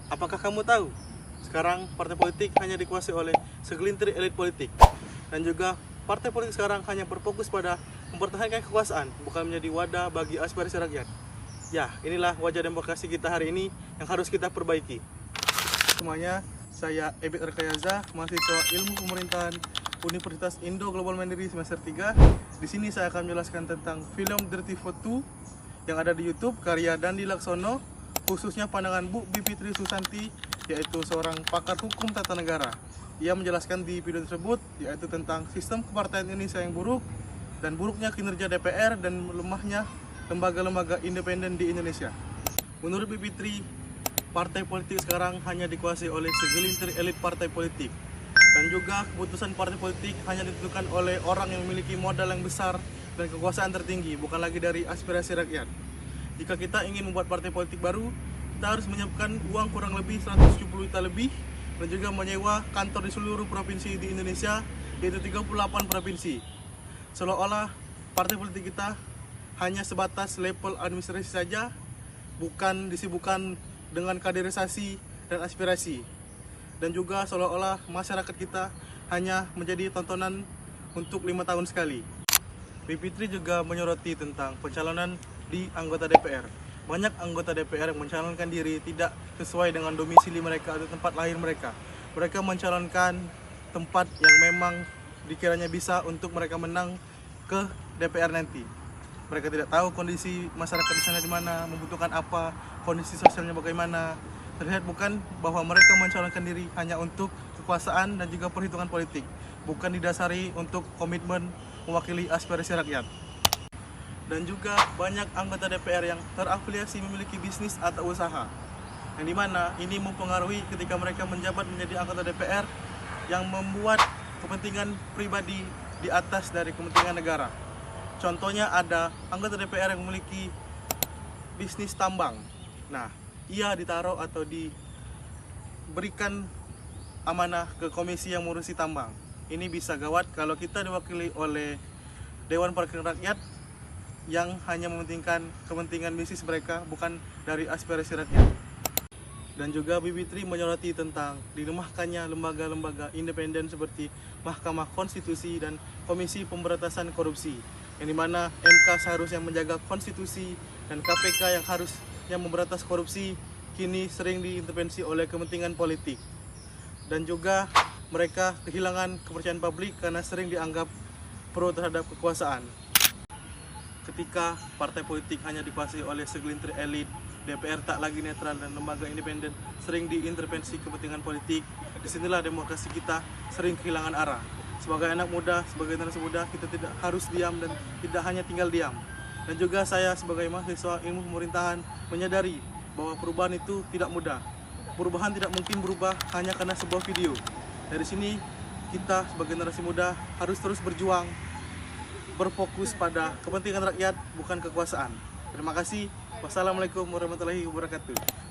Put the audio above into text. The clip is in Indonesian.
Apakah kamu tahu? Sekarang partai politik hanya dikuasai oleh segelintir elit politik. Dan juga partai politik sekarang hanya berfokus pada mempertahankan kekuasaan, bukan menjadi wadah bagi aspirasi rakyat. Ya, inilah wajah demokrasi kita hari ini yang harus kita perbaiki. Semuanya, saya Ebit Rekayaza, mahasiswa Ilmu Pemerintahan Universitas Indo Global Mandiri semester 3. Di sini saya akan menjelaskan tentang film Dirty Photo yang ada di YouTube karya Dandi Laksono, khususnya pandangan Bu Bivitri Susanti, yaitu seorang pakar hukum tata negara. Ia menjelaskan di video tersebut yaitu tentang sistem kepartaian Indonesia yang buruk dan buruknya kinerja DPR dan lemahnya lembaga-lembaga independen di Indonesia. Menurut Bivitri, partai politik sekarang hanya dikuasai oleh segelintir elit partai politik, dan juga keputusan partai politik hanya ditentukan oleh orang yang memiliki modal yang besar dan kekuasaan tertinggi, bukan lagi dari aspirasi rakyat. Jika kita ingin membuat partai politik baru, kita harus menyiapkan uang kurang lebih 170 juta lebih, dan juga menyewa kantor di seluruh provinsi di Indonesia, yaitu 38 provinsi. Seolah-olah partai politik kita hanya sebatas level administrasi saja, bukan disibukkan dengan kaderisasi dan aspirasi. Dan juga seolah-olah masyarakat kita hanya menjadi tontonan untuk 5 tahun sekali. Bivitri juga menyoroti tentang pencalonan di anggota DPR. Banyak anggota DPR yang mencalonkan diri tidak sesuai dengan domisili mereka atau tempat lahir mereka. Mereka mencalonkan tempat yang memang dikiranya bisa untuk mereka menang ke DPR nanti. Mereka tidak tahu kondisi masyarakat di sana di mana, membutuhkan apa, kondisi sosialnya bagaimana. Terlihat bukan bahwa mereka mencalonkan diri hanya untuk kekuasaan dan juga perhitungan politik, bukan didasari untuk komitmen mewakili aspirasi rakyat. Dan juga banyak anggota DPR yang terafiliasi memiliki bisnis atau usaha, yang dimana ini mempengaruhi ketika mereka menjabat menjadi anggota DPR yang membuat kepentingan pribadi di atas dari kepentingan negara. Contohnya ada anggota DPR yang memiliki bisnis tambang. Nah, ia ditaruh atau diberikan amanah ke komisi yang mengurusi tambang. Ini bisa gawat kalau kita diwakili oleh Dewan Perwakilan Rakyat yang hanya mementingkan kepentingan bisnis mereka, bukan dari aspirasi rakyat. Dan juga Bivitri menyoroti tentang dilemahkannya lembaga-lembaga independen seperti Mahkamah Konstitusi dan Komisi Pemberantasan Korupsi, yang dimana MK seharusnya menjaga konstitusi dan KPK yang harusnya memberantas korupsi kini sering diintervensi oleh kepentingan politik. Dan juga mereka kehilangan kepercayaan publik karena sering dianggap pro terhadap kekuasaan. Ketika partai politik hanya dikuasai oleh segelintir elit, DPR tak lagi netral dan lembaga independen sering diintervensi kepentingan politik, disinilah demokrasi kita sering kehilangan arah. Sebagai anak muda, sebagai generasi muda, kita tidak harus diam dan tidak hanya tinggal diam. Dan juga saya sebagai mahasiswa ilmu pemerintahan menyadari bahwa perubahan itu tidak mudah. Perubahan tidak mungkin berubah hanya karena sebuah video. Dari sini kita sebagai generasi muda harus terus berjuang, berfokus pada kepentingan rakyat, bukan kekuasaan. Terima kasih. Wassalamualaikum warahmatullahi wabarakatuh.